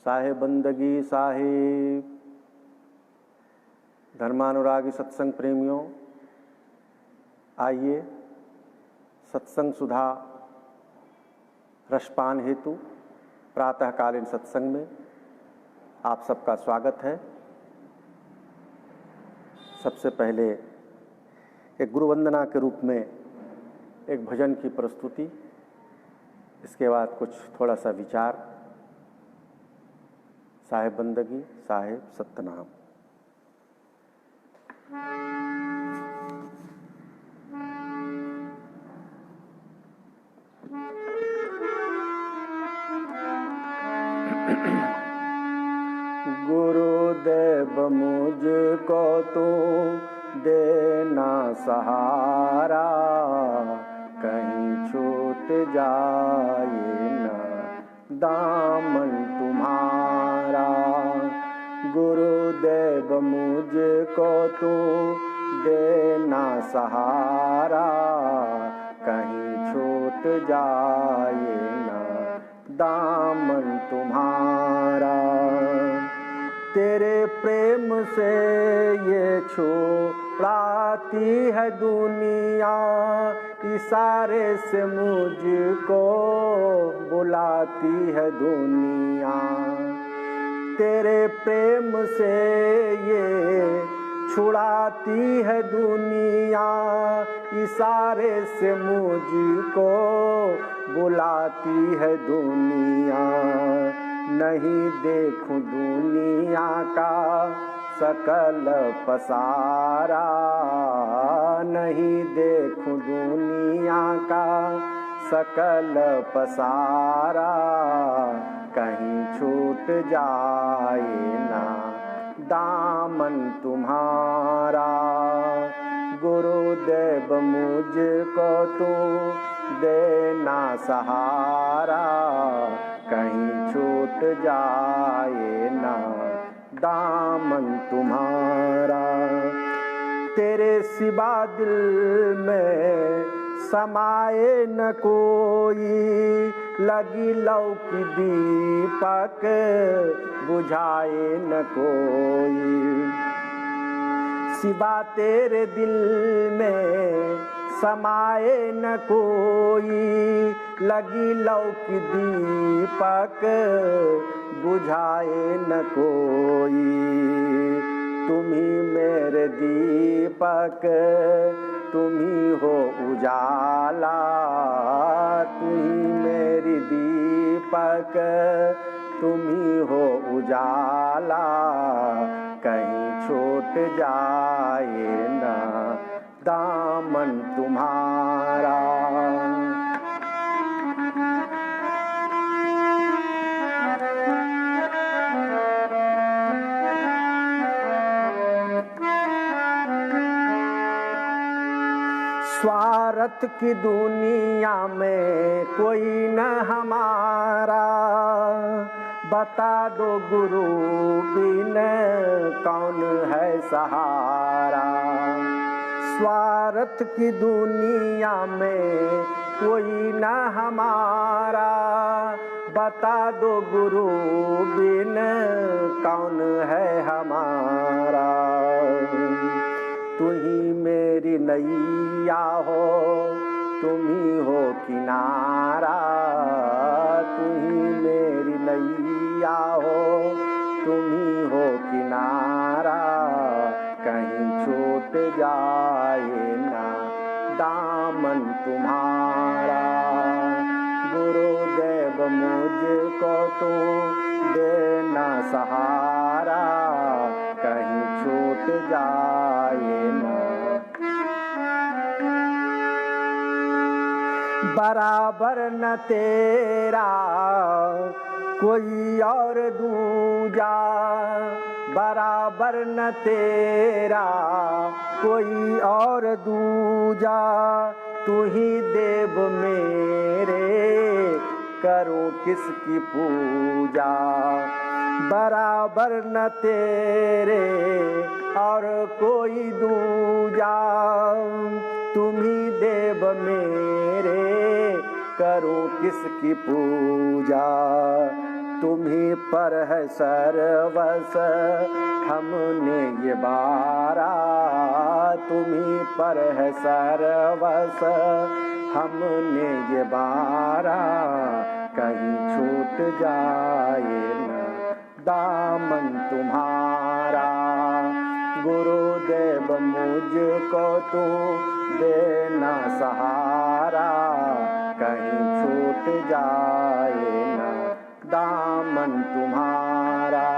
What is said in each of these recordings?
साहेब बंदगी साहेब। धर्मानुरागी सत्संग प्रेमियों, आइए सत्संग सुधा रसपान हेतु प्रातःकालीन सत्संग में आप सबका स्वागत है। सबसे पहले एक गुरु वंदना के रूप में एक भजन की प्रस्तुति, इसके बाद कुछ थोड़ा सा विचार। साहेब बंदगी साहेब सतनाम। गुरुदेव मुझको तू देना सहारा, कहीं छूट जाए न दामन तुम्हारा। गुरुदेव मुझको तू देना सहारा, कहीं छूट जाए न दामन तुम्हारा। तेरे प्रेम से ये छुड़ाती है दुनिया, इशारे से मुझको बुलाती है दुनिया। तेरे प्रेम से ये छुड़ाती है दुनिया, इशारे से मुझको बुलाती है दुनिया। नहीं देखूं दुनिया का सकल पसारा, नहीं देखूं दुनिया का सकल पसारा, कहीं छूट जाए ना दामन तुम्हारा। गुरुदेव मुझको तू देना सहारा, कहीं छूट जाए ना दामन तुम्हारा। तेरे सिवा दिल में समाए न कोई, लगी लौ की दीपक बुझाए न कोई। सिवा तेरे दिल में समाए न कोई, लगी लौ की दीपक बुझाए न कोई। तुम्ही मेरे दीपक, तुम्ही हो उजाला, तुम्ही मेरी दीपक, तुम्ही हो उजाला, कहीं छूट जाए ना दामन तुम्हारा। स्वार्थ की दुनिया में कोई न हमारा, बता दो गुरु बिन कौन है सहारा। स्वार्थ की दुनिया में कोई न हमारा, बता दो गुरु बिन कौन है हमारा। तुम्ही मेरी नैया हो, तुम्ही हो किनारा, तुम्ही मेरी नैया हो, तुम्ही हो किनारा, कहीं छूट जाए ना दामन तुम्हारा। गुरुदेव मुझको तू देना सहारा, कहीं छूट जाए ना। बराबर न तेरा कोई और दूजा, बराबर न तेरा कोई और दूजा। तू ही देव मेरे, करूं किसकी पूजा। बराबर न तेरे और कोई दूजा, तुम्ही देव मेरे, करूं किसकी पूजा। तुम्हीं पर है सर्वस हमने ये बारा, तुम्हीं पर है सर्वस हमने ये बारा, कहीं छूट जाए न दामन तुम्हारा। गुरुदेव मुझको तू देना सहारा, कहीं छूट जाए न दामन तुम्हारा,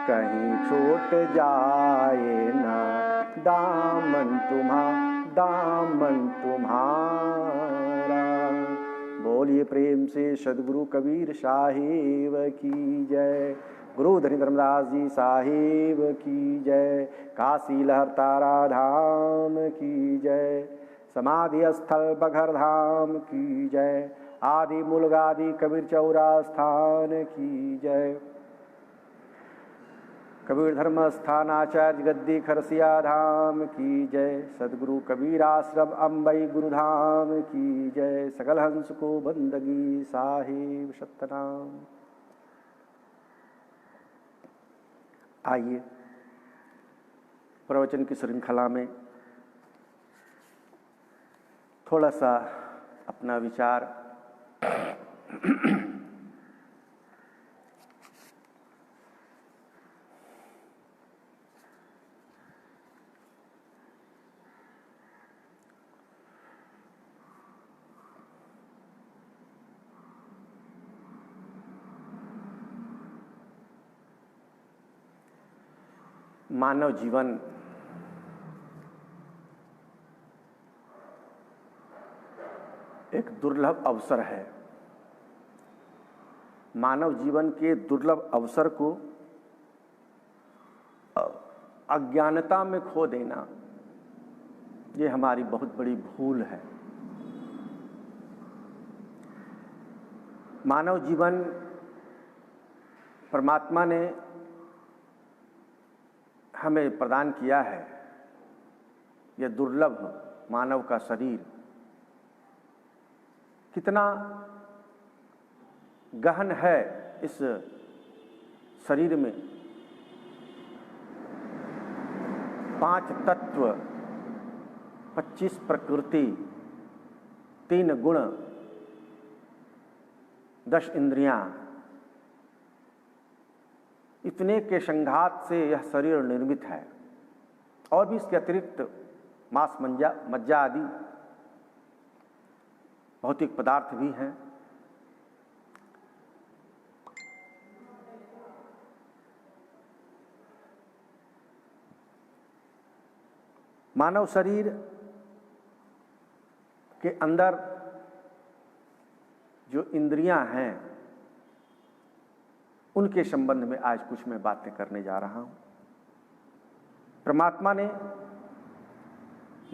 कहीं छूट जाए न दामन तुम्हारा। बोलिए प्रेम से सद्गुरु कबीर साहिब की जय। गुरु धनी धर्मदास जी साहिब की जय। काशी लहर तारा धाम की जय। समाधि स्थल बघर धाम की जय। आदि मुलगादि कबीर चौरा स्थान की जय। कबीर धर्म स्थान आचार्य गद्दी खरसिया धाम की जय। सदगुरु कबीर आश्रम अंबई गुरुधाम की जय। सकल हंस को बंदगी साहिब सतनाम। आइए प्रवचन की श्रृंखला में थोड़ा सा अपना विचार मानव जीवन एक दुर्लभ अवसर है। मानव जीवन के दुर्लभ अवसर को अज्ञानता में खो देना, ये हमारी बहुत बड़ी भूल है। मानव जीवन परमात्मा ने हमें प्रदान किया है। यह दुर्लभ मानव का शरीर कितना गहन है। इस शरीर में 5 तत्व, 25 प्रकृति, 3 गुण, 10 इंद्रियां, इतने के संघात से यह शरीर निर्मित है। और भी इसके अतिरिक्त मांस मज्जा आदि भौतिक पदार्थ भी हैं। मानव शरीर के अंदर जो इंद्रियां हैं, उनके संबंध में आज कुछ मैं बातें करने जा रहा हूं। परमात्मा ने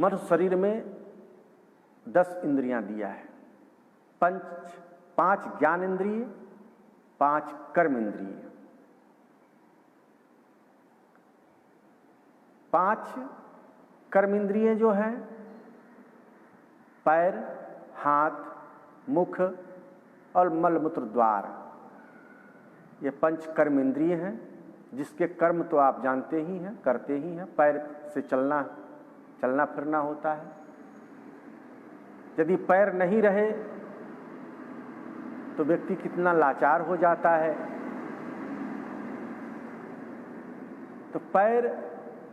मनुष्य शरीर में 10 इंद्रियां दिया है। 5 ज्ञान इंद्रिय, 5 कर्म इंद्रिय। 5 कर्म इंद्रिय जो है पैर, हाथ, मुख और मलमूत्र द्वार, ये 5 कर्म इंद्रिय हैं। जिसके कर्म तो आप जानते ही हैं, करते ही हैं। पैर से चलना फिरना होता है। यदि पैर नहीं रहे तो व्यक्ति कितना लाचार हो जाता है। तो पैर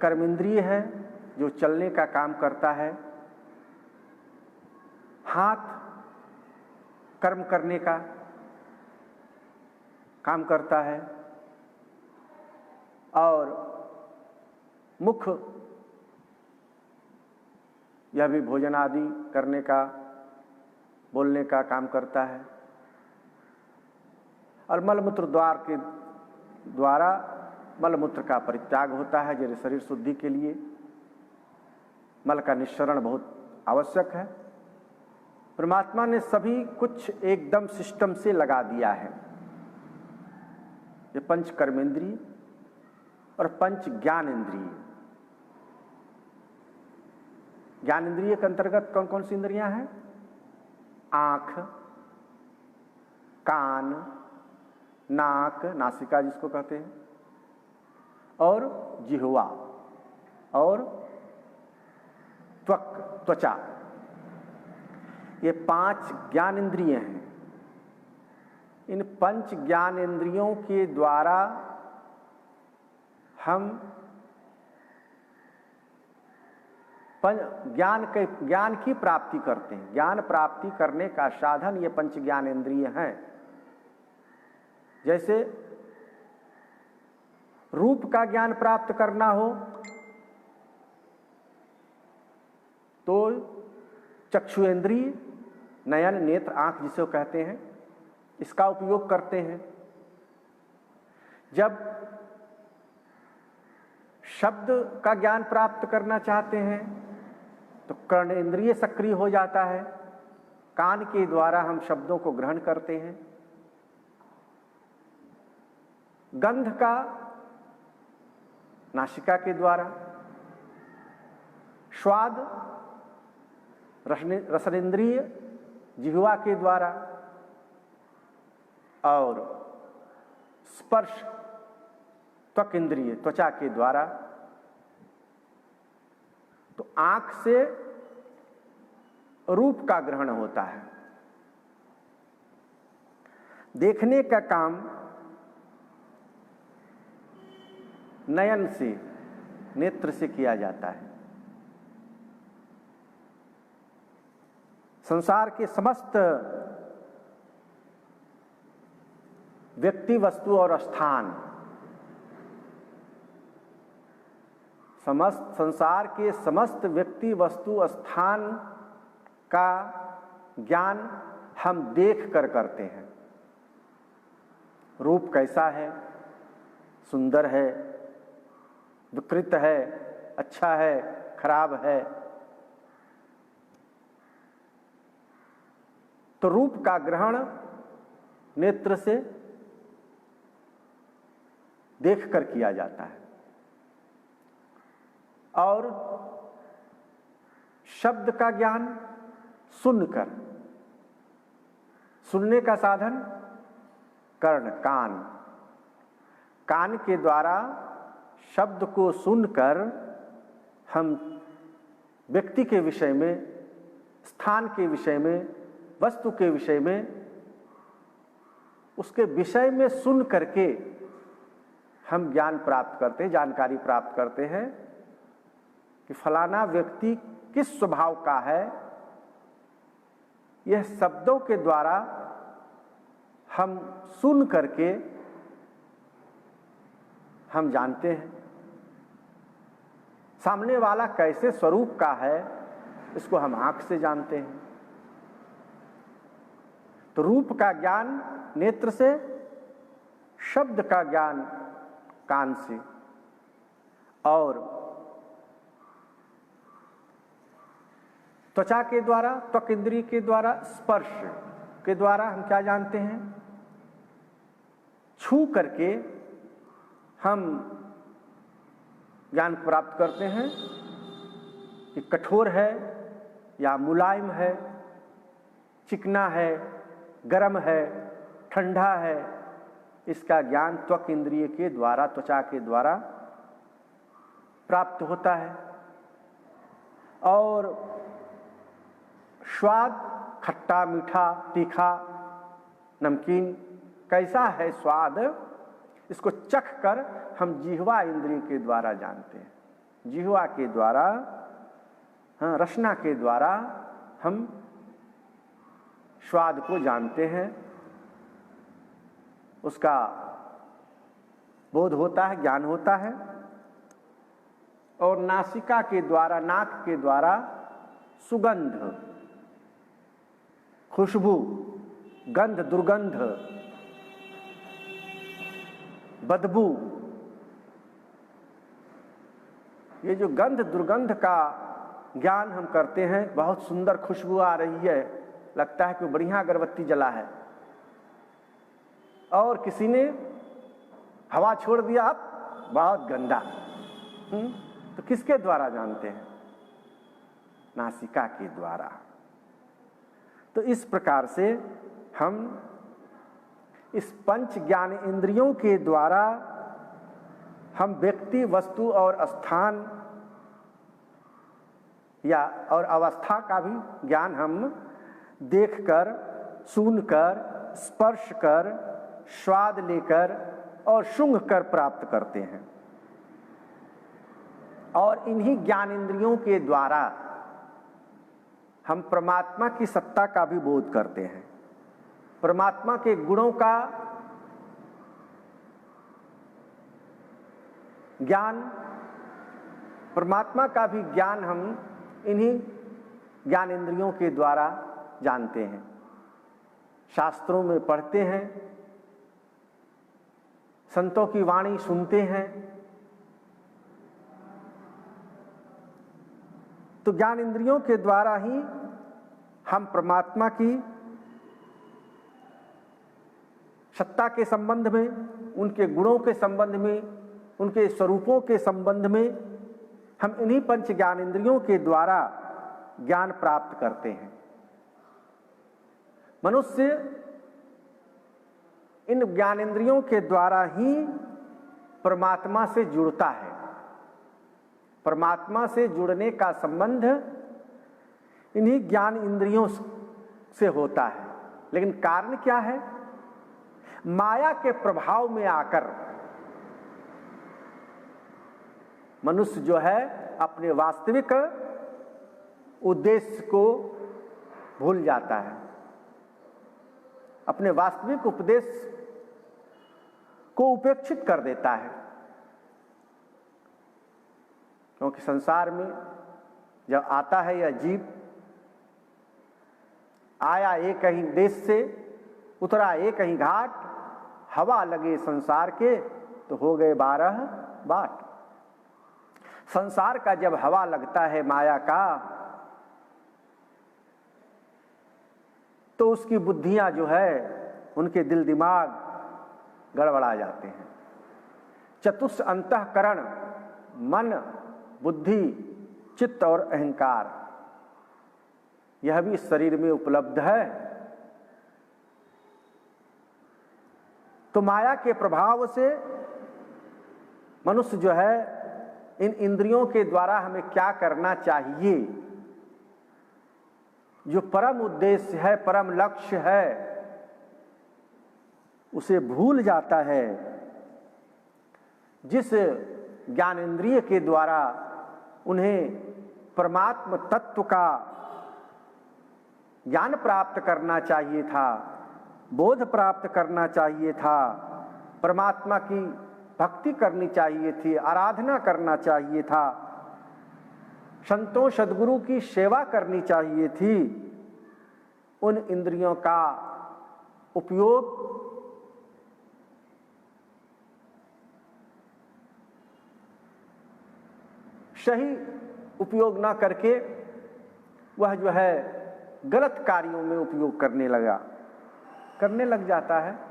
कर्म इंद्रिय है जो चलने का काम करता है। हाथ कर्म करने का काम करता है। और मुख यह भी भोजन आदि करने का, बोलने का काम करता है। और मलमूत्र द्वार के द्वारा मलमूत्र का परित्याग होता है। जैसे शरीर शुद्धि के लिए मल का निस्सरण बहुत आवश्यक है। परमात्मा ने सभी कुछ एकदम सिस्टम से लगा दिया है। ये 5 कर्मेंद्रिय और 5 ज्ञान इंद्रिय। ज्ञान इंद्रिय के अंतर्गत कौन कौन सी इंद्रियां हैं? आंख, कान, नाक, नासिका जिसको कहते हैं, और जिह्वा और त्वक, त्वचा, ये 5 ज्ञान इंद्रिय हैं। इन 5 ज्ञान इंद्रियों के द्वारा हम ज्ञान की प्राप्ति करते हैं। ज्ञान प्राप्ति करने का साधन ये 5 ज्ञान इंद्रिय हैं। जैसे रूप का ज्ञान प्राप्त करना हो तो चक्षु इंद्रिय, नयन, नेत्र, आंख जिसे कहते हैं, इसका उपयोग करते हैं। जब शब्द का ज्ञान प्राप्त करना चाहते हैं तो कर्ण इंद्रिय सक्रिय हो जाता है। कान के द्वारा हम शब्दों को ग्रहण करते हैं। गंध का नासिका के द्वारा, स्वाद रसनेन्द्रिय जिह्वा के द्वारा, और स्पर्श त्वक इंद्रिय त्वचा के द्वारा। तो आंख से रूप का ग्रहण होता है। देखने का काम नयन से, नेत्र से किया जाता है। संसार के समस्त व्यक्ति, वस्तु और स्थान, संसार के समस्त व्यक्ति, वस्तु, स्थान का ज्ञान हम देख कर करते हैं। रूप कैसा है, सुंदर है, विकृत है, अच्छा है, खराब है। तो रूप का ग्रहण नेत्र से देखकर किया जाता है। और शब्द का ज्ञान सुनकर, सुनने का साधन कर्ण, कान, कान के द्वारा शब्द को सुनकर हम व्यक्ति के विषय में, स्थान के विषय में, वस्तु के विषय में, उसके विषय में सुन करके हम ज्ञान प्राप्त करते हैं, जानकारी प्राप्त करते हैं कि फलाना व्यक्ति किस स्वभाव का है। यह शब्दों के द्वारा हम सुन करके हम जानते हैं। सामने वाला कैसे स्वरूप का है, इसको हम आंख से जानते हैं। तो रूप का ज्ञान नेत्र से, शब्द का ज्ञान कान से, और त्वचा के द्वारा, त्वक इंद्रिय के द्वारा, स्पर्श के द्वारा हम क्या जानते हैं, छू करके हम ज्ञान प्राप्त करते हैं कि कठोर है या मुलायम है, चिकना है, गर्म है, ठंडा है। इसका ज्ञान त्वक इंद्रिय के द्वारा, त्वचा के द्वारा प्राप्त होता है। और स्वाद, खट्टा, मीठा, तीखा, नमकीन कैसा है स्वाद, इसको चख कर हम जिह्वा इंद्रिय के द्वारा जानते हैं। जिह्वा के द्वारा, रसना के द्वारा हम स्वाद को जानते हैं, उसका बोध होता है, ज्ञान होता है। और नासिका के द्वारा, नाक के द्वारा सुगंध, खुशबू, गंध, दुर्गंध, बदबू, ये जो गंध दुर्गंध का ज्ञान हम करते हैं, बहुत सुंदर खुशबू आ रही है, लगता है कि बढ़िया अगरबत्ती जला है, और किसी ने हवा छोड़ दिया, अब बहुत गंदा। तो किसके द्वारा जानते हैं? नासिका के द्वारा। तो इस प्रकार से हम इस पंच ज्ञान इंद्रियों के द्वारा हम व्यक्ति, वस्तु और स्थान या और अवस्था का भी ज्ञान हम देखकर, सुनकर, स्पर्श कर, स्वाद लेकर और सूंघ कर प्राप्त करते हैं। और इन्हीं ज्ञान इंद्रियों के द्वारा हम परमात्मा की सत्ता का भी बोध करते हैं, परमात्मा के गुणों का ज्ञान, परमात्मा का भी ज्ञान हम इन्हीं ज्ञान इंद्रियों के द्वारा जानते हैं, शास्त्रों में पढ़ते हैं, संतों की वाणी सुनते हैं। तो ज्ञान इंद्रियों के द्वारा ही हम परमात्मा की सत्ता के संबंध में, उनके गुणों के संबंध में, उनके स्वरूपों के संबंध में हम इन्हीं पंच ज्ञान इंद्रियों के द्वारा ज्ञान प्राप्त करते हैं। मनुष्य इन ज्ञान इंद्रियों के द्वारा ही परमात्मा से जुड़ता है। परमात्मा से जुड़ने का संबंध इन्हीं ज्ञान इंद्रियों से होता है। लेकिन कारण क्या है? माया के प्रभाव में आकर मनुष्य जो है अपने वास्तविक उद्देश्य को भूल जाता है, अपने वास्तविक उपदेश को उपेक्षित कर देता है। क्योंकि संसार में जब आता है यह जीव, आया एक ही देश से, उतरा एक ही घाट, हवा लगे संसार के तो हो गए 12 बाट। संसार का जब हवा लगता है माया का, तो उसकी बुद्धियां जो है, उनके दिल दिमाग गड़बड़ा जाते हैं। चतुष अंतःकरण, मन, बुद्धि, चित्त और अहंकार, यह भी शरीर में उपलब्ध है। तो माया के प्रभाव से मनुष्य जो है इन इंद्रियों के द्वारा हमें क्या करना चाहिए, जो परम उद्देश्य है, परम लक्ष्य है, उसे भूल जाता है। जिस ज्ञान इंद्रिय के द्वारा उन्हें परमात्म तत्व का ज्ञान प्राप्त करना चाहिए था, बोध प्राप्त करना चाहिए था, परमात्मा की भक्ति करनी चाहिए थी, आराधना करना चाहिए था, संतों सद्गुरु की सेवा करनी चाहिए थी, उन इंद्रियों का उपयोग सही उपयोग ना करके वह जो है गलत कार्यों में उपयोग करने लग जाता है।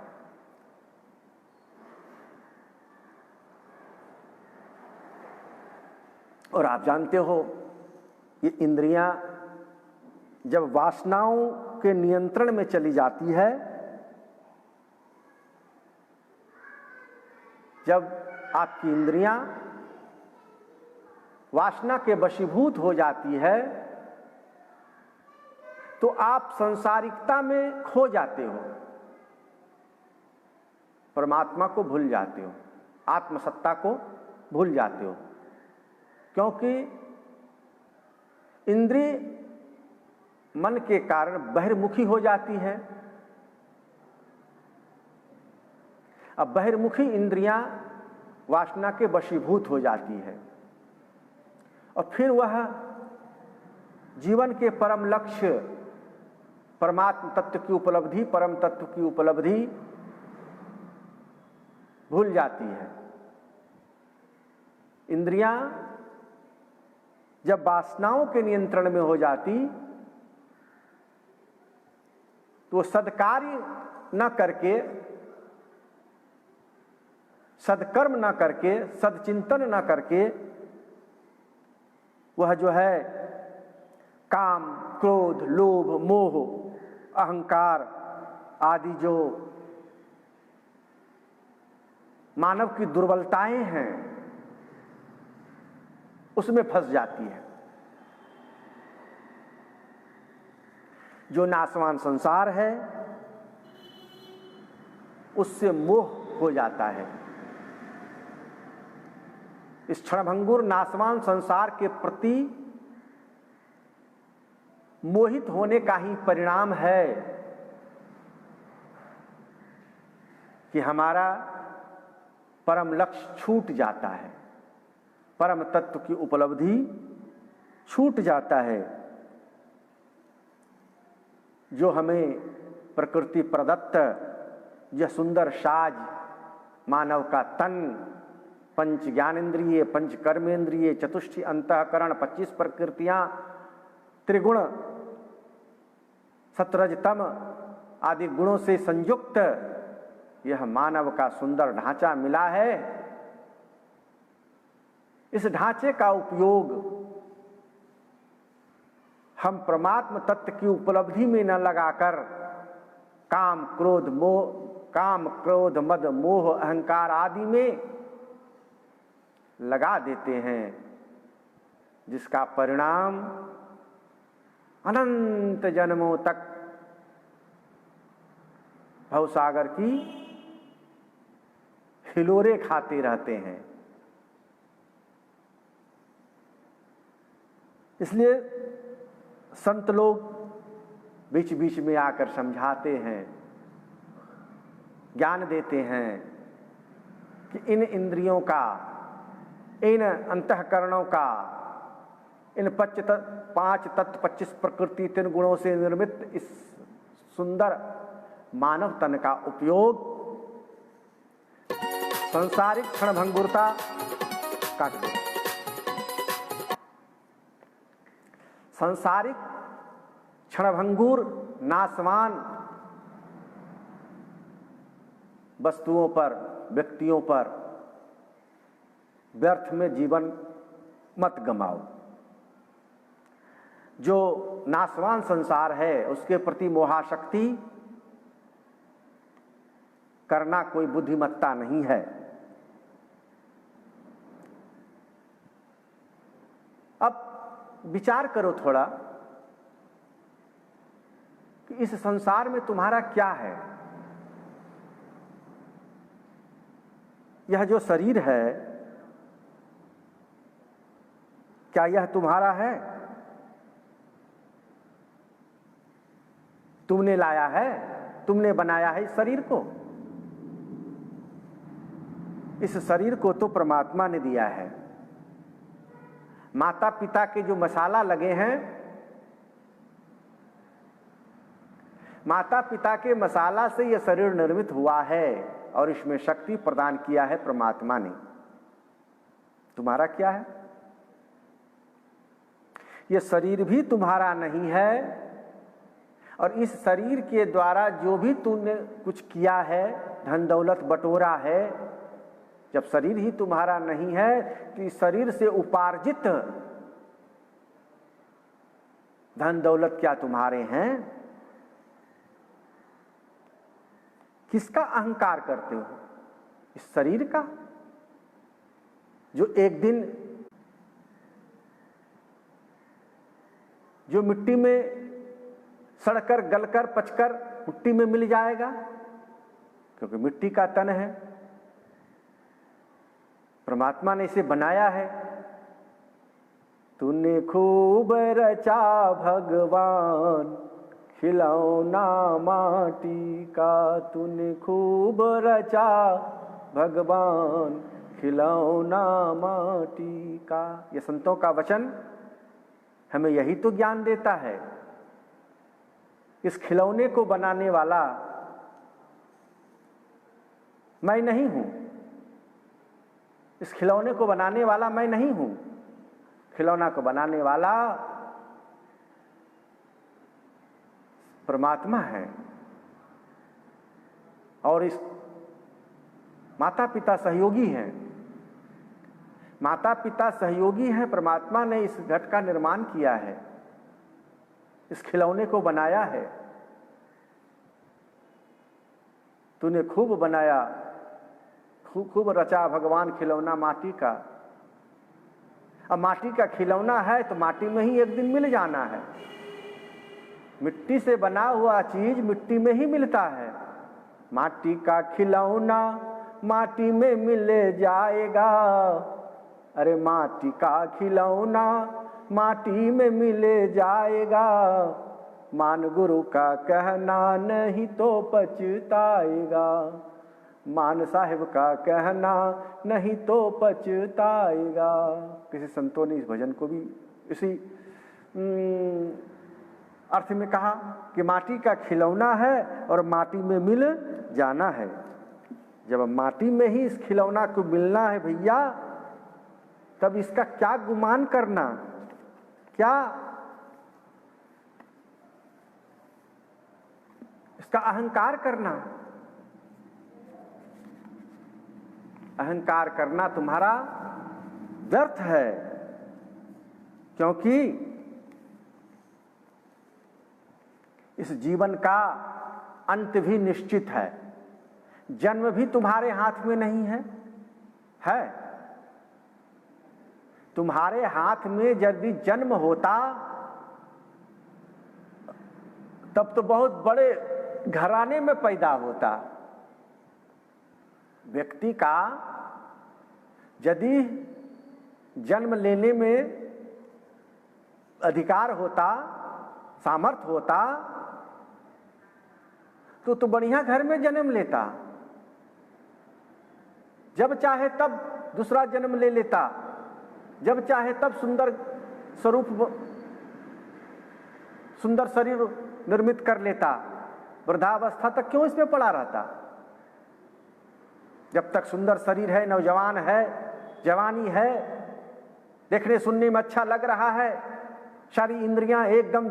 और आप जानते हो, ये इंद्रियां जब वासनाओं के नियंत्रण में चली जाती है, जब आपकी इंद्रियां वासना के वशीभूत हो जाती है, तो आप सांसारिकता में खो जाते हो, परमात्मा को भूल जाते हो, आत्मसत्ता को भूल जाते हो। क्योंकि इंद्रिय मन के कारण बहिर्मुखी हो जाती है। अब बहिर्मुखी इंद्रियां वासना के वशीभूत हो जाती है, और फिर वह जीवन के परम लक्ष्य, परमात्म तत्व की उपलब्धि, परम तत्व की उपलब्धि भूल जाती है। इंद्रियां जब वासनाओं के नियंत्रण में हो जाती, तो सद्कार्य न करके, सद्कर्म न करके, सदचिंतन न करके वह जो है काम, क्रोध, लोभ, मोह, अहंकार आदि जो मानव की दुर्बलताएं हैं उसमें फंस जाती है। जो नाशवान संसार है उससे मोह हो जाता है। इस क्षणभंगुर नाशवान संसार के प्रति मोहित होने का ही परिणाम है कि हमारा परम लक्ष्य छूट जाता है, परम तत्व की उपलब्धि छूट जाता है। जो हमें प्रकृति प्रदत्त यह सुंदर साज मानव का तन, पंच ज्ञानेन्द्रिय, पंच कर्मेंद्रिय, चतुष्टय अंतःकरण, 25 प्रकृतियां, त्रिगुण, सतरजतम आदि गुणों से संयुक्त यह मानव का सुंदर ढांचा मिला है। इस ढांचे का उपयोग हम परमात्म तत्व की उपलब्धि में न लगाकर काम क्रोध मद मोह अहंकार आदि में लगा देते हैं, जिसका परिणाम अनंत जन्मों तक भवसागर की हिलोरे खाते रहते हैं। इसलिए संत लोग बीच बीच में आकर समझाते हैं, ज्ञान देते हैं कि इन इंद्रियों का, इन अंतःकरणों का, इन 5 तत्व 25 प्रकृति 3 गुणों से निर्मित इस सुंदर मानव तन का उपयोग सांसारिक क्षणभंगुरता काट दो। सांसारिक क्षणभंगुर नाशवान वस्तुओं पर, व्यक्तियों पर व्यर्थ में जीवन मत गमाओ। जो नाशवान संसार है उसके प्रति मोहाशक्ति करना कोई बुद्धिमत्ता नहीं है। अब विचार करो थोड़ा कि इस संसार में तुम्हारा क्या है। यह जो शरीर है क्या यह तुम्हारा है? तुमने लाया है, तुमने बनाया है इस शरीर को। इस शरीर को तो परमात्मा ने दिया है। माता पिता के जो मसाला लगे हैं, माता पिता के मसाला से यह शरीर निर्मित हुआ है और इसमें शक्ति प्रदान किया है परमात्मा ने। तुम्हारा क्या है? यह शरीर भी तुम्हारा नहीं है और इस शरीर के द्वारा जो भी तुमने कुछ किया है, धन दौलत बटोरा है, जब शरीर ही तुम्हारा नहीं है तो इस शरीर से उपार्जित धन दौलत क्या तुम्हारे हैं? किसका अहंकार करते हो? इस शरीर का, जो एक दिन जो मिट्टी में सड़कर गलकर पचकर मिट्टी में मिल जाएगा, क्योंकि मिट्टी का तन है। परमात्मा ने इसे बनाया है। तूने खूब रचा भगवान खिलौना माटी का, तूने खूब रचा भगवान खिलौना माटी का। यह संतों का वचन हमें यही तो ज्ञान देता है। इस खिलौने को बनाने वाला मैं नहीं हूं। इस खिलौने को बनाने वाला मैं नहीं हूं। खिलौना को बनाने वाला परमात्मा है। और इस माता पिता सहयोगी हैं। माता पिता सहयोगी हैं। परमात्मा ने इस घट का निर्माण किया है, इस खिलौने को बनाया है। तूने खूब बनाया, खूब रचा भगवान खिलौना माटी का। अब माटी का खिलौना है तो माटी में ही एक दिन मिल जाना है। मिट्टी से बना हुआ चीज मिट्टी में ही मिलता है। माटी का खिलौना माटी में मिल जाएगा, अरे माटी का खिलौना माटी में मिल जाएगा। मान गुरु का कहना नहीं तो पछताएगा, मान साहिब का कहना नहीं तो पछताएगा। किसी संतों ने इस भजन को भी इसी अर्थ में कहा कि माटी का खिलौना है और माटी में मिल जाना है। जब माटी में ही इस खिलौना को मिलना है भैया, तब इसका क्या गुमान करना, क्या इसका अहंकार करना। अहंकार करना तुम्हारा व्यर्थ है, क्योंकि इस जीवन का अंत भी निश्चित है। जन्म भी तुम्हारे हाथ में नहीं है, है तुम्हारे हाथ में यदि जन्म होता तब तो बहुत बड़े घराने में पैदा होता। व्यक्ति का यदि जन्म लेने में अधिकार होता, सामर्थ्य होता, तो बढ़िया घर में जन्म लेता, जब चाहे तब दूसरा जन्म ले लेता, जब चाहे तब सुंदर स्वरूप, सुंदर शरीर निर्मित कर लेता। वृद्धावस्था तक क्यों इसमें पड़ा रहता? जब तक सुंदर शरीर है, नौजवान है, जवानी है, देखने सुनने में अच्छा लग रहा है, सारी इंद्रियां एकदम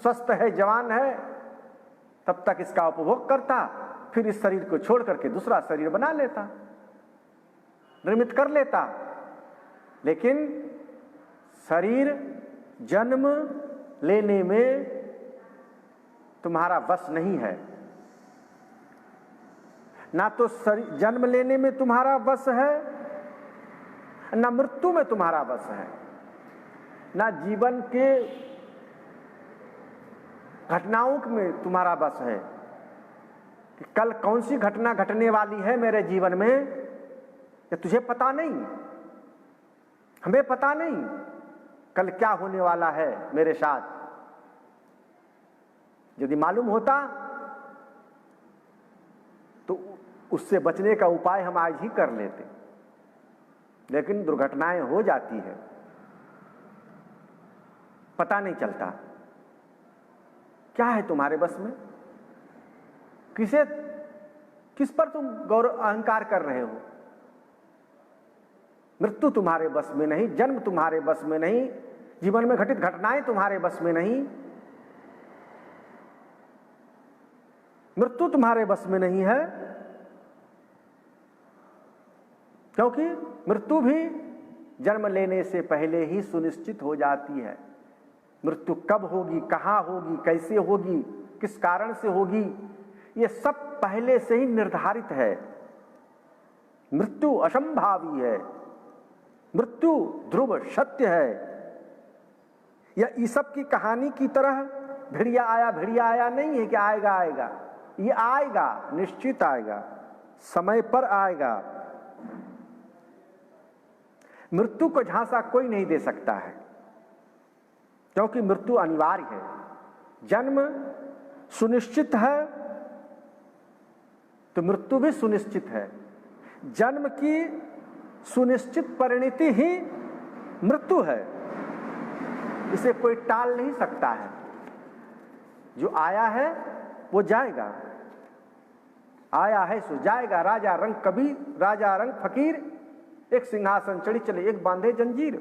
स्वस्थ है, जवान है, तब तक इसका उपभोग करता। फिर इस शरीर को छोड़ करके दूसरा शरीर बना लेता, निर्मित कर लेता। लेकिन शरीर जन्म लेने में तुम्हारा वश नहीं है। ना तो जन्म लेने में तुम्हारा वश है, ना मृत्यु में तुम्हारा वश है, ना जीवन के घटनाओं में तुम्हारा वश है कि कल कौन सी घटना घटने वाली है मेरे जीवन में, ये तुझे पता नहीं, हमें पता नहीं कल क्या होने वाला है मेरे साथ। यदि मालूम होता तो उससे बचने का उपाय हम आज ही कर लेते, लेकिन दुर्घटनाएं हो जाती है, पता नहीं चलता। क्या है तुम्हारे बस में? किस पर तुम गौरव अहंकार कर रहे हो? मृत्यु तुम्हारे बस में नहीं, जन्म तुम्हारे बस में नहीं, जीवन में घटित घटनाएं तुम्हारे बस में नहीं, मृत्यु तुम्हारे बस में नहीं है, क्योंकि मृत्यु भी जन्म लेने से पहले ही सुनिश्चित हो जाती है। मृत्यु कब होगी, कहां होगी, कैसे होगी, किस कारण से होगी, ये सब पहले से ही निर्धारित है। मृत्यु असंभावी है, मृत्यु ध्रुव सत्य है। या ईसब की कहानी की तरह भेड़िया आया नहीं है कि आएगा आएगा, ये आएगा, निश्चित आएगा, समय पर आएगा। मृत्यु को झांसा कोई नहीं दे सकता है, क्योंकि मृत्यु अनिवार्य है। जन्म सुनिश्चित है तो मृत्यु भी सुनिश्चित है। जन्म की सुनिश्चित परिणति ही मृत्यु है, इसे कोई टाल नहीं सकता है। जो आया है वो जाएगा, आया है सो जाएगा। राजा रंग कबीर, राजा रंग फकीर, एक सिंहासन चढ़ी चले एक बांधे जंजीर।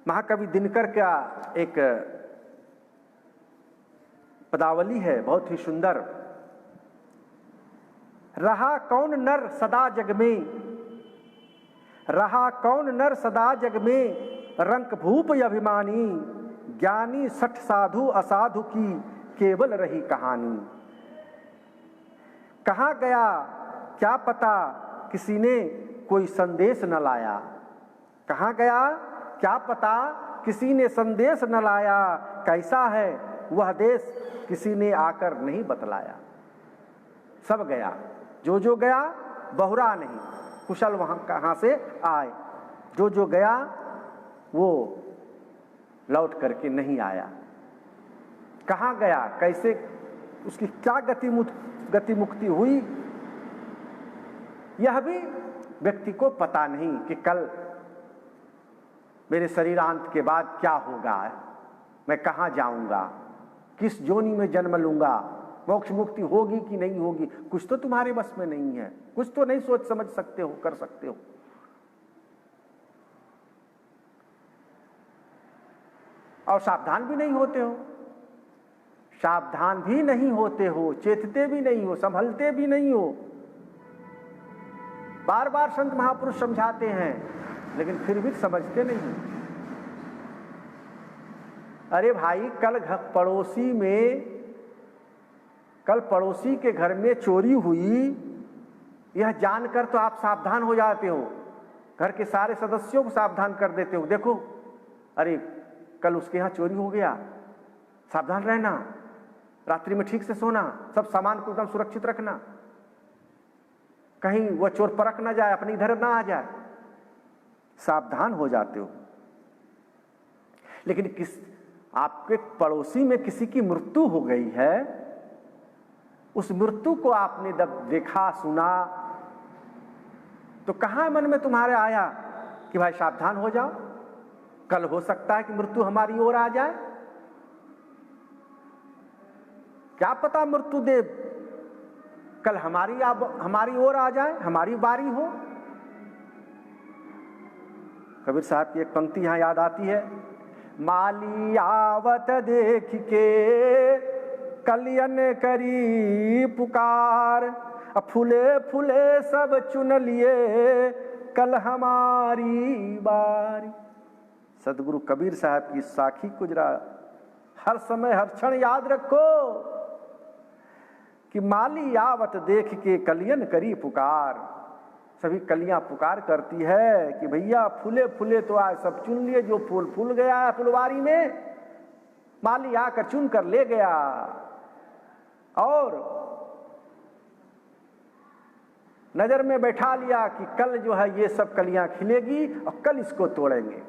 महाकवि दिनकर का एक पदावली है, बहुत ही सुंदर। रहा कौन नर सदा जग में, रहा कौन नर सदा जग में, रंक भूप अभिमानी, ज्ञानी सठ साधु असाधु की केवल रही कहानी। कहाँ गया क्या पता किसी ने कोई संदेश न लाया। कहाँ गया क्या पता किसी ने संदेश न लाया, कैसा है वह देश किसी ने आकर नहीं बतलाया। सब गया, जो जो गया बहुरा नहीं, कुशल वहाँ कहाँ से आए। जो जो गया वो लौट करके नहीं आया। कहाँ गया, कैसे, उसकी क्या गति मुक्ति हुई, यह भी व्यक्ति को पता नहीं कि कल मेरे शरीरांत के बाद क्या होगा, मैं कहाँ जाऊंगा, किस जोनी में जन्म लूंगा, मोक्ष मुक्ति होगी कि नहीं होगी, कुछ तो तुम्हारे बस में नहीं है, कुछ तो नहीं सोच समझ सकते हो, कर सकते हो। और सावधान भी नहीं होते हो, सावधान भी नहीं होते हो, चेतते भी नहीं हो, संभलते भी नहीं हो। बार बार संत महापुरुष समझाते हैं लेकिन फिर भी समझते नहीं। अरे भाई, कल पड़ोसी के घर में चोरी हुई, यह जानकर तो आप सावधान हो जाते हो, घर के सारे सदस्यों को सावधान कर देते हो। देखो, अरे कल उसके यहाँ चोरी हो गया, सावधान रहना, रात्रि में ठीक से सोना, सब सामान को एकदम सुरक्षित रखना, कहीं वह चोर परख ना जाए, अपनी इधर ना आ जाए, सावधान हो जाते हो। लेकिन आपके पड़ोसी में किसी की मृत्यु हो गई है, उस मृत्यु को आपने जब देखा सुना तो कहाँ मन में तुम्हारे आया कि भाई सावधान हो जाओ, कल हो सकता है कि मृत्यु हमारी ओर आ जाए। क्या पता मृत्यु देव कल हमारी ओर आ जाए, हमारी बारी हो। कबीर साहब की एक पंक्ति यहां याद आती है, माली आवत देख के कलियन करी पुकार, फूले फूले सब चुन लिए कल हमारी बारी। सदगुरु कबीर साहब की साखी कुजरा हर समय हर क्षण याद रखो कि माली आवत देख के कलियन करी पुकार। सभी कलियां पुकार करती है कि भैया फूले फूले तो आज सब चुन लिए, जो फूल फूल गया है फुलवारी में, माली आकर चुन कर ले गया। और नजर में बैठा लिया कि कल जो है ये सब कलियां खिलेगी और कल इसको तोड़ेंगे।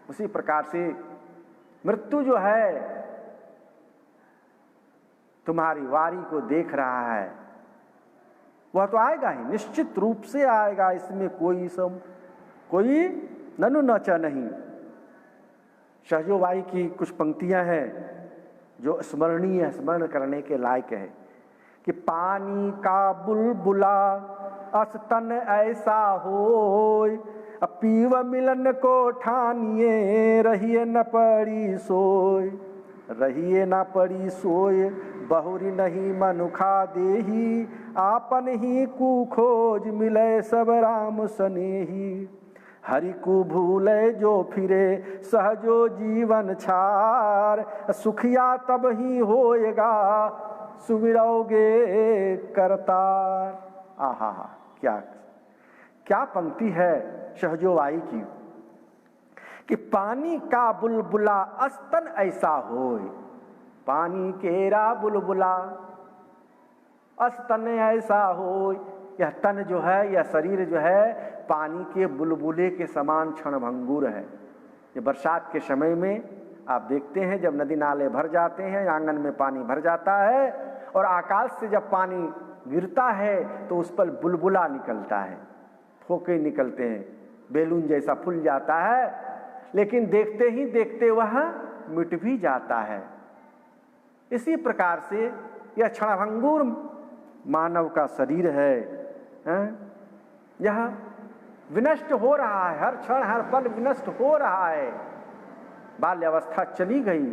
उसी प्रकार से मृत्यु जो है तुम्हारी वारी को देख रहा है, वह तो आएगा ही, निश्चित रूप से आएगा, इसमें कोई ननु नचा नहीं। सहजो बाई की कुछ पंक्तियां हैं जो स्मरणीय, स्मरण करने के लायक है कि पानी का बुलबुला अस्तन ऐसा होय, पीव मिलन को ठानिए रहिए न पड़ी सोय, रहिए न पड़ी सोय, बहुरी नहीं मनुखा देही, आपन ही कु खोज मिले सब राम सनेही, हरि को भूले जो फिरे सहजो जीवन छार, सुखिया तब ही होएगा सुमिरोगे करतार। आहा, क्या पंक्ति है सहजोवाई की कि पानी का बुलबुला अस्तन ऐसा होय, पानी केरा बुलबुला अस्तन ऐसा होय। यह तन जो है, यह शरीर जो है पानी के बुलबुले के समान क्षणभंगुर है। ये बरसात के समय में आप देखते हैं जब नदी नाले भर जाते हैं, आंगन में पानी भर जाता है और आकाश से जब पानी गिरता है तो उस पर बुलबुला निकलता है, फोके निकलते हैं, बैलून जैसा फूल जाता है, लेकिन देखते ही देखते वह मिट भी जाता है। इसी प्रकार से यह क्षणभंगुर मानव का शरीर है, यह विनष्ट हो रहा है, हर क्षण हर पल विनष्ट हो रहा है। बाल्यावस्था चली गई,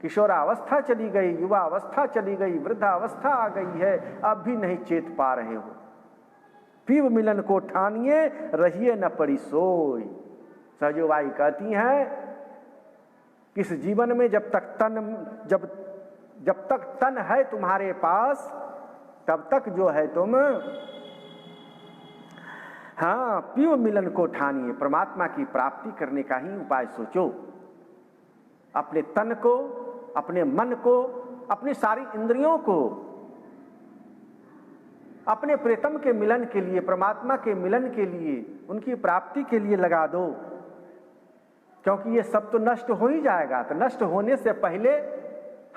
किशोरावस्था चली गई, युवावस्था चली गई, वृद्धावस्था आ गई है, अब भी नहीं चेत पा रहे हो। पीव मिलन को ठानिए रहिए न पड़ी सोई। सहजोबाई कहती हैं कि इस जीवन में जब तक तन है तुम्हारे पास, तब तक जो है तुम हाँ, पियो मिलन को ठानिए, परमात्मा की प्राप्ति करने का ही उपाय सोचो। अपने तन को, अपने मन को, अपनी सारी इंद्रियों को अपने प्रियतम के मिलन के लिए, परमात्मा के मिलन के लिए, उनकी प्राप्ति के लिए लगा दो। क्योंकि ये सब तो नष्ट हो ही जाएगा, तो नष्ट होने से पहले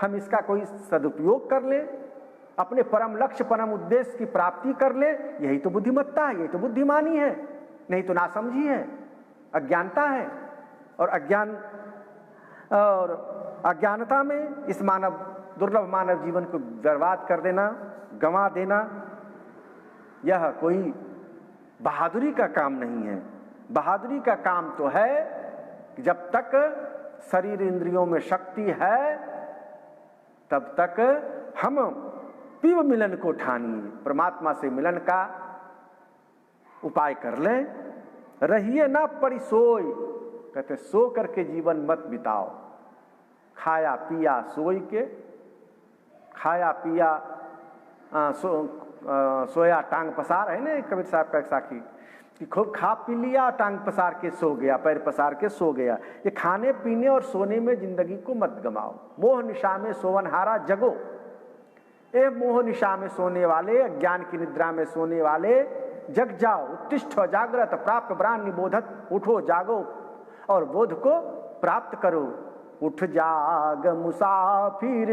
हम इसका कोई सदुपयोग कर लें, अपने परम लक्ष्य, परम उद्देश्य की प्राप्ति कर ले। यही तो बुद्धिमत्ता है, यही तो बुद्धिमानी है, नहीं तो नासमझी है, अज्ञानता है। और अज्ञानता में इस दुर्लभ मानव जीवन को बर्बाद कर देना, गंवा देना, यह कोई बहादुरी का काम नहीं है। बहादुरी का काम तो है कि जब तक शरीर इंद्रियों में शक्ति है तब तक हम पियो मिलन को ठानिए, परमात्मा से मिलन का उपाय कर लें। रहिए ना पड़ी सोई, कहते सो करके जीवन मत बिताओ। खाया पिया सोई के, खाया पिया सोया टांग पसार, है ना कबीर साहब का एक साखी कि खूब खा पी लिया, टांग पसार के सो गया, पैर पसार के सो गया। ये खाने पीने और सोने में जिंदगी को मत गमाओ। मोह निशा में सोवनहारा जगो, ए मोह निशा में सोने वाले, अज्ञान की निद्रा में सोने वाले, जग जाओ, उत्तिष्ठ जागृत प्राप्त ब्राह्म निबोधत, उठो जागो और बोध को प्राप्त करो। उठ जाग मुसाफिर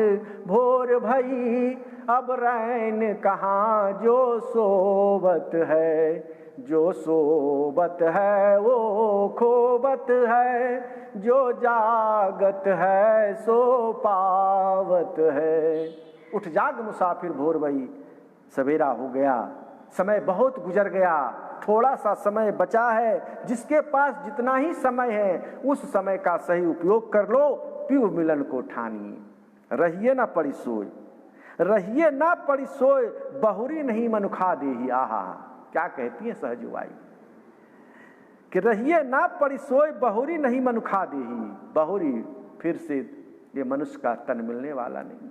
भोर भई, अब रैन कहाँ जो सोबत है, जो सोबत है वो खोबत है, जो जागत है सो पावत है। उठ जाग मुसाफिर भोर भई, सवेरा हो गया, समय बहुत गुजर गया, थोड़ा सा समय बचा है। जिसके पास जितना ही समय है उस समय का सही उपयोग कर लो। पियो मिलन को ठानिए, रहिए ना पड़ी सोई, रहिए ना पड़ी सोई, बहुरी नहीं मनुखा देही। आहा, क्या कहती है सहजवाई कि रहिए ना पड़ी सोई, बहुरी नहीं मनुखा देही। बहुरी फिर से ये मनुष्य का तन मिलने वाला नहीं।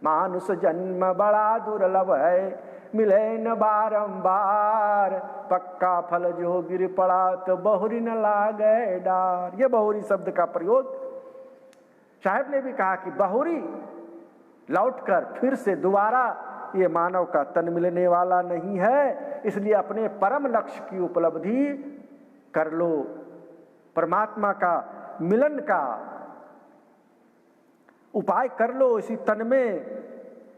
मानुष जन्म बड़ा दुर्लभ है, मिले न बारंबार, पक्का फल जो गिर पड़ा तो बहुरी न लागे डार। ये बहुरी शब्द का प्रयोग साहब ने भी कहा कि बहुरी लौटकर फिर से दोबारा ये मानव का तन मिलने वाला नहीं है। इसलिए अपने परम लक्ष्य की उपलब्धि कर लो, परमात्मा का मिलन का उपाय कर लो। इसी तन में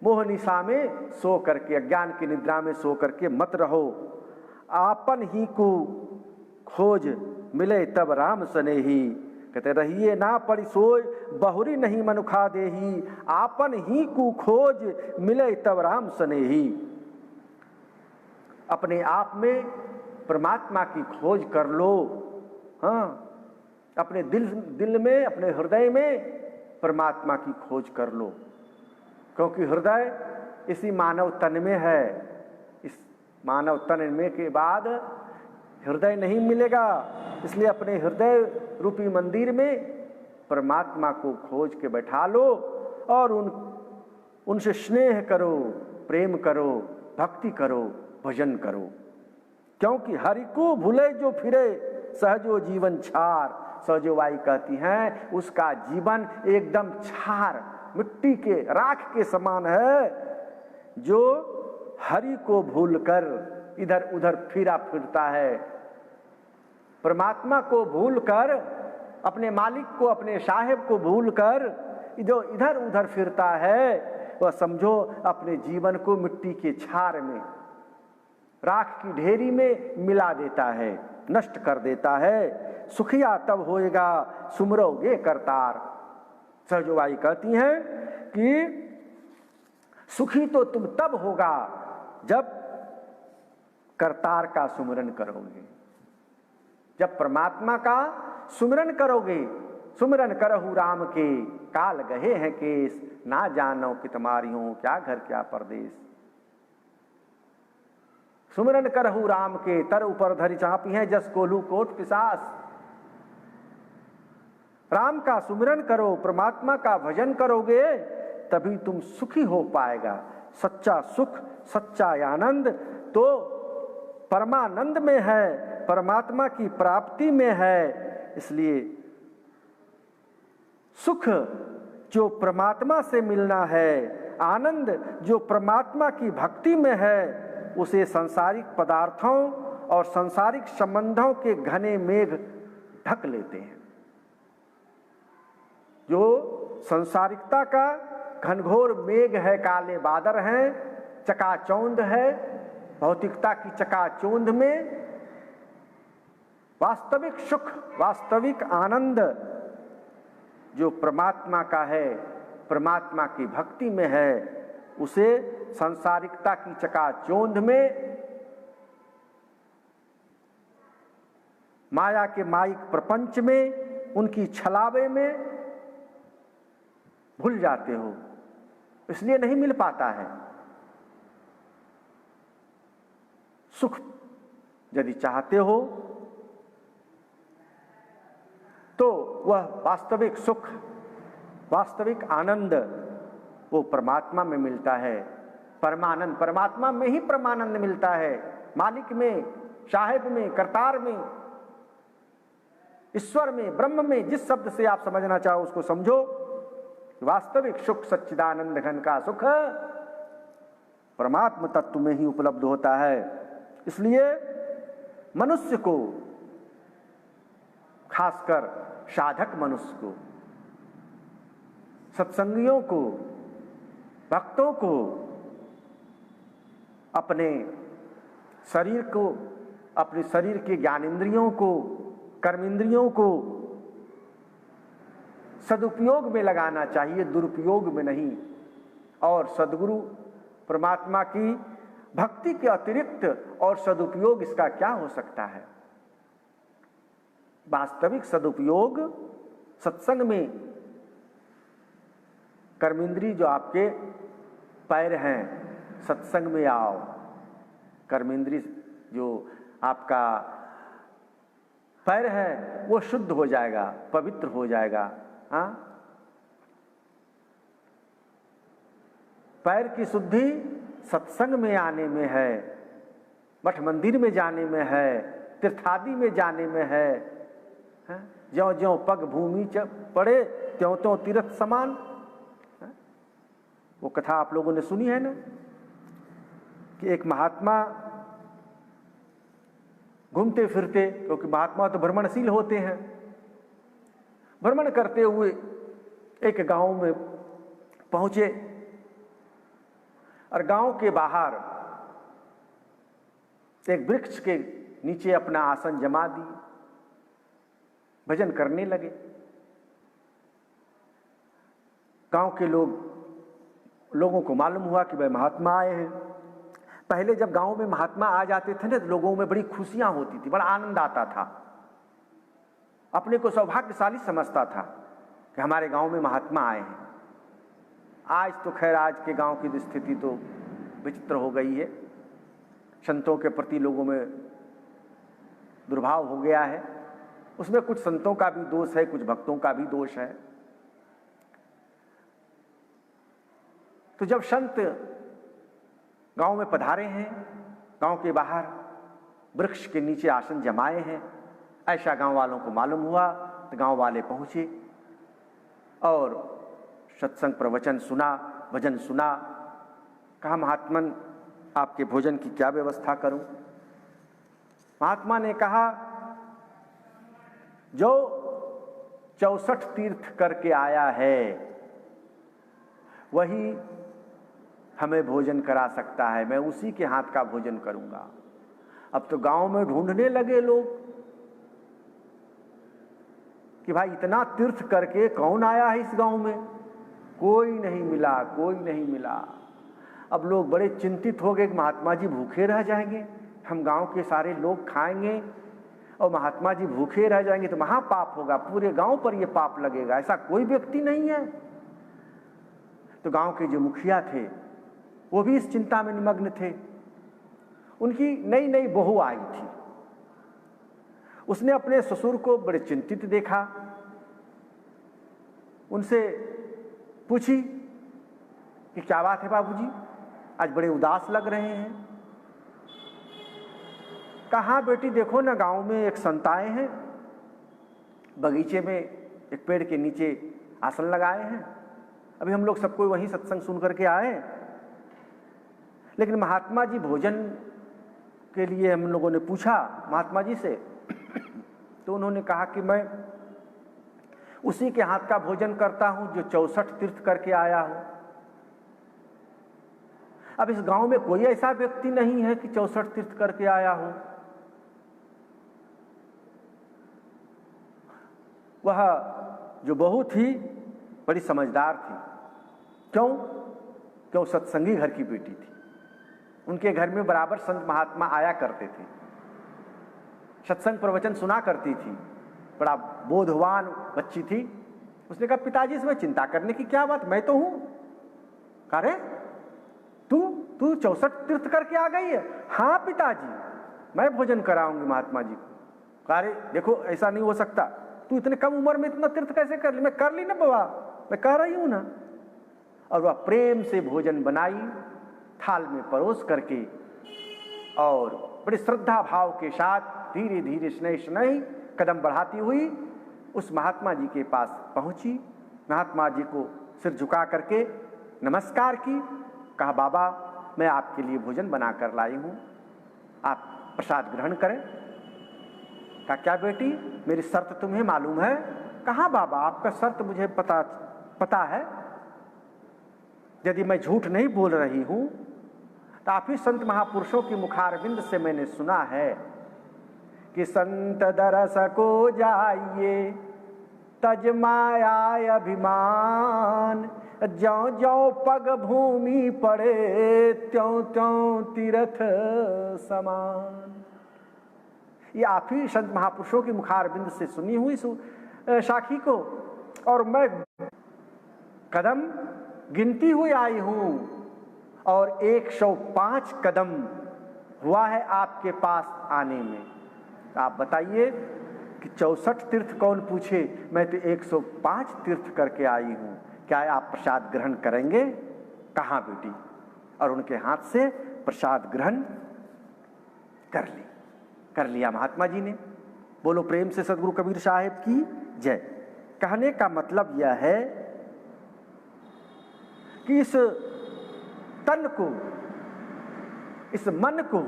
मोह निशा में सो करके, अज्ञान की निद्रा में सो करके मत रहो। आपन ही को खोज मिले तब राम सनेही, कहते रहिए ना पड़ी सोई, बहुरी नहीं मनुखा देही। आपन ही को खोज मिले तब राम सनेही। अपने आप में परमात्मा की खोज कर लो। हाँ, अपने दिल में, अपने हृदय में परमात्मा की खोज कर लो, क्योंकि हृदय इसी मानव तन में है। इस मानव तन में के बाद हृदय नहीं मिलेगा। इसलिए अपने हृदय रूपी मंदिर में परमात्मा को खोज के बैठा लो और उनसे स्नेह करो, प्रेम करो, भक्ति करो, भजन करो। क्योंकि हरि को भूले जो फिरे, सहजो जीवन छार। सहजोबाई कहती हैं उसका जीवन एकदम छार, मिट्टी के, राख के समान है। जो हरि को भूलकर इधर उधर फिरा फिरता है, परमात्मा को भूलकर, अपने मालिक को, अपने साहेब को भूलकर जो इधर उधर फिरता है, वह समझो अपने जीवन को मिट्टी के छार में, राख की ढेरी में मिला देता है, नष्ट कर देता है। सुखिया तब होएगा सुमरोगे करतार। सहजोबाई कहती हैं कि सुखी तो तुम तब होगा जब करतार का सुमिरन करोगे, जब परमात्मा का सुमिरन करोगे। सुमिरन करहु राम के, काल गहे हैं केस, ना जानो कि तुम्हारी हो क्या घर क्या परदेश। सुमिरन करहु राम के, तर ऊपर धरि चापी हैं जस कोलू कोट पिसास। राम का सुमिरन करो, परमात्मा का भजन करोगे तभी तुम सुखी हो पाएगा। सच्चा सुख, सच्चा आनंद तो परमानंद में है, परमात्मा की प्राप्ति में है। इसलिए सुख जो परमात्मा से मिलना है, आनंद जो परमात्मा की भक्ति में है, उसे सांसारिक पदार्थों और सांसारिक संबंधों के घने मेघ ढक लेते हैं। जो सांसारिकता का घनघोर मेघ है, काले बादल हैं, चकाचौंध है, भौतिकता की चकाचौंध में वास्तविक सुख, वास्तविक आनंद जो परमात्मा का है, परमात्मा की भक्ति में है, उसे सांसारिकता की चकाचौंध में, माया के माइक प्रपंच में, उनकी छलावे में भूल जाते हो, इसलिए नहीं मिल पाता है। सुख यदि चाहते हो तो वह वास्तविक सुख, वास्तविक आनंद वो परमात्मा में मिलता है। परमानंद परमात्मा में ही परमानंद मिलता है, मालिक में, साहिब में, करतार में, ईश्वर में, ब्रह्म में। जिस शब्द से आप समझना चाहो उसको समझो। वास्तविक सुख, सच्चिदानंद घन का सुख परमात्म तत्व में ही उपलब्ध होता है। इसलिए मनुष्य को, खासकर साधक मनुष्य को, सत्संगियों को, भक्तों को अपने शरीर को, अपने शरीर के ज्ञानेंद्रियों को, कर्मेंद्रियों को सदुपयोग में लगाना चाहिए, दुरुपयोग में नहीं। और सद्गुरु परमात्मा की भक्ति के अतिरिक्त और सदुपयोग इसका क्या हो सकता है? वास्तविक सदुपयोग सत्संग में कर्मेंद्रिय जो आपके पैर हैं, सत्संग में आओ। कर्मेंद्रिय जो आपका पैर है वो शुद्ध हो जाएगा, पवित्र हो जाएगा। हाँ, पैर की शुद्धि सत्संग में आने में है, मठ मंदिर में जाने में है, तीर्थादि में जाने में है। ज्यों ज्यों पग भूमि पड़े त्यों त्यों तीर्थ समान। वो कथा आप लोगों ने सुनी है ना कि एक महात्मा घूमते फिरते, क्योंकि महात्मा तो भ्रमणशील होते हैं, भ्रमण करते हुए एक गांव में पहुंचे और गांव के बाहर एक वृक्ष के नीचे अपना आसन जमा दिए, भजन करने लगे। गांव के लोगों को मालूम हुआ कि भाई महात्मा आए हैं। पहले जब गांव में महात्मा आ जाते थे ना तो लोगों में बड़ी खुशियां होती थी, बड़ा आनंद आता था, अपने को सौभाग्यशाली समझता था कि हमारे गांव में महात्मा आए हैं। आज तो खैर आज के गांव की स्थिति तो विचित्र हो गई है, संतों के प्रति लोगों में दुर्भाव हो गया है। उसमें कुछ संतों का भी दोष है, कुछ भक्तों का भी दोष है। तो जब संत गांव में पधारे हैं, गांव के बाहर वृक्ष के नीचे आसन जमाए हैं, ऐसा गांव वालों को मालूम हुआ तो गांव वाले पहुंचे और सत्संग प्रवचन सुना, भजन सुना। कहा महात्मन आपके भोजन की क्या व्यवस्था करूं? महात्मा ने कहा जो 64 तीर्थ करके आया है वही हमें भोजन करा सकता है, मैं उसी के हाथ का भोजन करूंगा। अब तो गांव में ढूंढने लगे लोग कि भाई इतना तीर्थ करके कौन आया है इस गांव में, कोई नहीं मिला, कोई नहीं मिला। अब लोग बड़े चिंतित हो गए कि महात्मा जी भूखे रह जाएंगे, हम गांव के सारे लोग खाएंगे और महात्मा जी भूखे रह जाएंगे तो महापाप होगा, पूरे गांव पर यह पाप लगेगा, ऐसा कोई व्यक्ति नहीं है। तो गांव के जो मुखिया थे वो भी इस चिंता में निमग्न थे। उनकी नई नई बहू आई थी, उसने अपने ससुर को बड़े चिंतित देखा, उनसे पूछी कि क्या बात है बाबूजी, आज बड़े उदास लग रहे हैं। कहा बेटी देखो ना, गांव में एक संत आए हैं, बगीचे में एक पेड़ के नीचे आसन लगाए हैं, अभी हम लोग सबको वहीं सत्संग सुन करके आए, लेकिन महात्मा जी भोजन के लिए हम लोगों ने पूछा महात्मा जी से, तो उन्होंने कहा कि मैं उसी के हाथ का भोजन करता हूं जो 64 तीर्थ करके आया हूं। अब इस गांव में कोई ऐसा व्यक्ति नहीं है कि 64 तीर्थ करके आया हो। वह जो बहू थी बड़ी समझदार थी। क्यों सत्संगी घर की बेटी थी। उनके घर में बराबर संत महात्मा आया करते थे, सत्संग प्रवचन सुना करती थी, बड़ा बोधवान बच्ची थी। उसने कहा पिताजी इसमें चिंता करने की क्या बात, मैं तो हूं। कह रहे तू 64 तीर्थ करके आ गई है? हाँ पिताजी, मैं भोजन कराऊंगी महात्मा जी को। कह रहे देखो ऐसा नहीं हो सकता, तू इतने कम उम्र में इतना तीर्थ कैसे कर ली? मैं कर ली ना बाबा, मैं कह रही हूं ना। और वह प्रेम से भोजन बनाई, थाल में परोस करके, और बड़ी श्रद्धा भाव के साथ धीरे धीरे स्नेह कदम बढ़ाती हुई उस महात्मा जी के पास पहुंची। महात्मा जी को सिर झुका करके नमस्कार की, कहा बाबा मैं आपके लिए भोजन बना कर लाई हूं, आप प्रसाद ग्रहण करें। कहा क्या बेटी मेरी शर्त तुम्हें मालूम है? कहा बाबा आपका शर्त मुझे पता है, यदि मैं झूठ नहीं बोल रही हूं तो आप ही संत महापुरुषों की मुखारविंद से मैंने सुना है कि संत दरस को जाइए तज माया अभिमान, ज्यों ज्यों पग भूमि पड़े त्यों त्यों तीर्थ समान। ये आप ही संत महापुरुषों की मुखारविंद से सुनी हुई साखी को, और मैं कदम गिनती हुई आई हूं, और 105 कदम हुआ है आपके पास आने में। आप बताइए कि 64 तीर्थ कौन पूछे, मैं तो 105 तीर्थ करके आई हूं, क्या आप प्रसाद ग्रहण करेंगे? कहाँ बेटी, और उनके हाथ से प्रसाद ग्रहण कर लिया महात्मा जी ने। बोलो प्रेम से सदगुरु कबीर साहिब की जय। कहने का मतलब यह है कि इस तन को, इस मन को,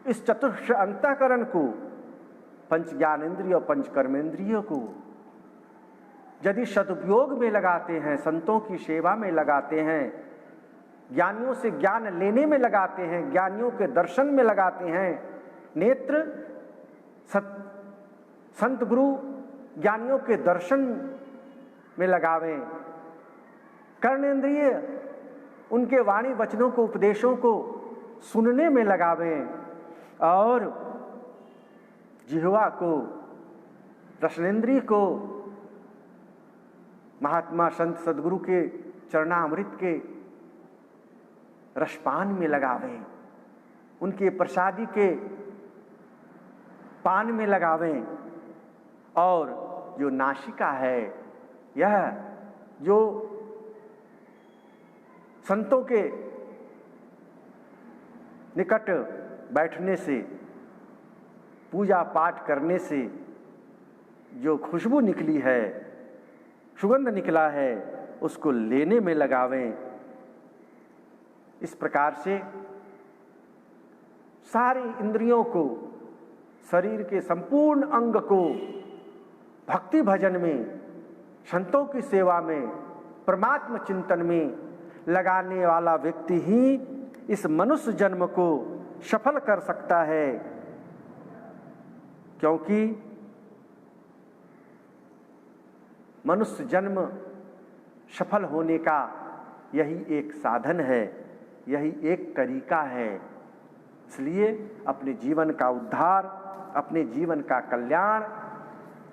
इस चतुर्थ अंतःकरण को, पंच ज्ञानेंद्रिय और पंच कर्मेंद्रियों को यदि सदुपयोग में लगाते हैं, संतों की सेवा में लगाते हैं, ज्ञानियों से ज्ञान लेने में लगाते हैं, ज्ञानियों के दर्शन में लगाते हैं, नेत्र संत गुरु ज्ञानियों के दर्शन में लगावें, कर्णेंद्रिय उनके वाणी वचनों को, उपदेशों को सुनने में लगावें, और जिह्वा को, रसनेंद्रिय को महात्मा संत सदगुरु के चरणामृत के रसपान में लगावें, उनके प्रसादी के पान में लगावें, और जो नासिका है, यह जो संतों के निकट बैठने से, पूजा पाठ करने से जो खुशबू निकली है, सुगंध निकला है, उसको लेने में लगावें। इस प्रकार से सारी इंद्रियों को, शरीर के संपूर्ण अंग को भक्ति भजन में, संतों की सेवा में, परमात्म चिंतन में लगाने वाला व्यक्ति ही इस मनुष्य जन्म को सफल कर सकता है। क्योंकि मनुष्य जन्म सफल होने का यही एक साधन है, यही एक तरीका है। इसलिए अपने जीवन का उद्धार, अपने जीवन का कल्याण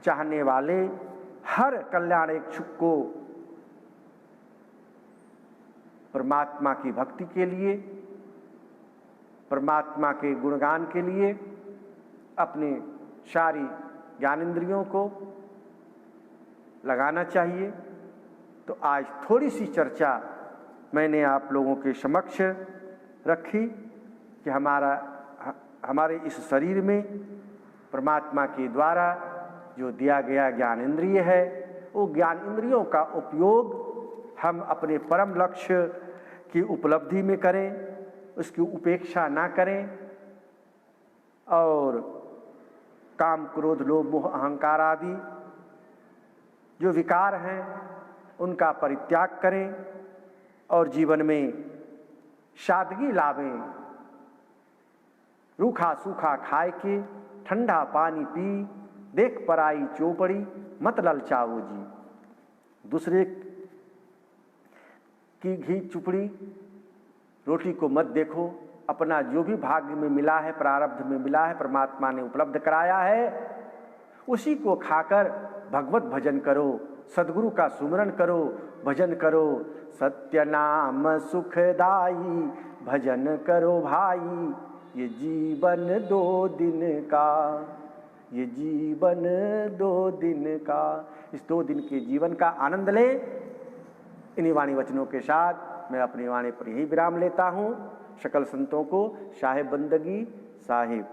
चाहने वाले हर कल्याण इच्छुक को परमात्मा की भक्ति के लिए, परमात्मा के गुणगान के लिए अपने सारी ज्ञानेंद्रियों को लगाना चाहिए। तो आज थोड़ी सी चर्चा मैंने आप लोगों के समक्ष रखी कि हमारे इस शरीर में परमात्मा के द्वारा जो दिया गया ज्ञान इंद्रिय है, वो ज्ञान इंद्रियों का उपयोग हम अपने परम लक्ष्य की उपलब्धि में करें, उसकी उपेक्षा ना करें और काम क्रोध लोभ मोह अहंकार आदि जो विकार हैं उनका परित्याग करें और जीवन में सादगी लावें। रूखा सूखा खाए के, ठंडा पानी पी, देख पराई चौपड़ी, मत ललचाओ जी। दूसरे की घी चुपड़ी रोटी को मत देखो, अपना जो भी भाग्य में मिला है, प्रारब्ध में मिला है, परमात्मा ने उपलब्ध कराया है, उसी को खाकर भगवत भजन करो, सद्गुरु का सुमरन करो, भजन करो। सत्य नाम सुखदाई भजन करो भाई, ये जीवन 2 दिन का, ये जीवन 2 दिन का। इस 2 दिन के जीवन का आनंद ले। इन्हीं वाणी वचनों के साथ मैं अपनी वाणी पर यही विराम लेता हूँ। सकल संतों को साहिब बंदगी साहिब।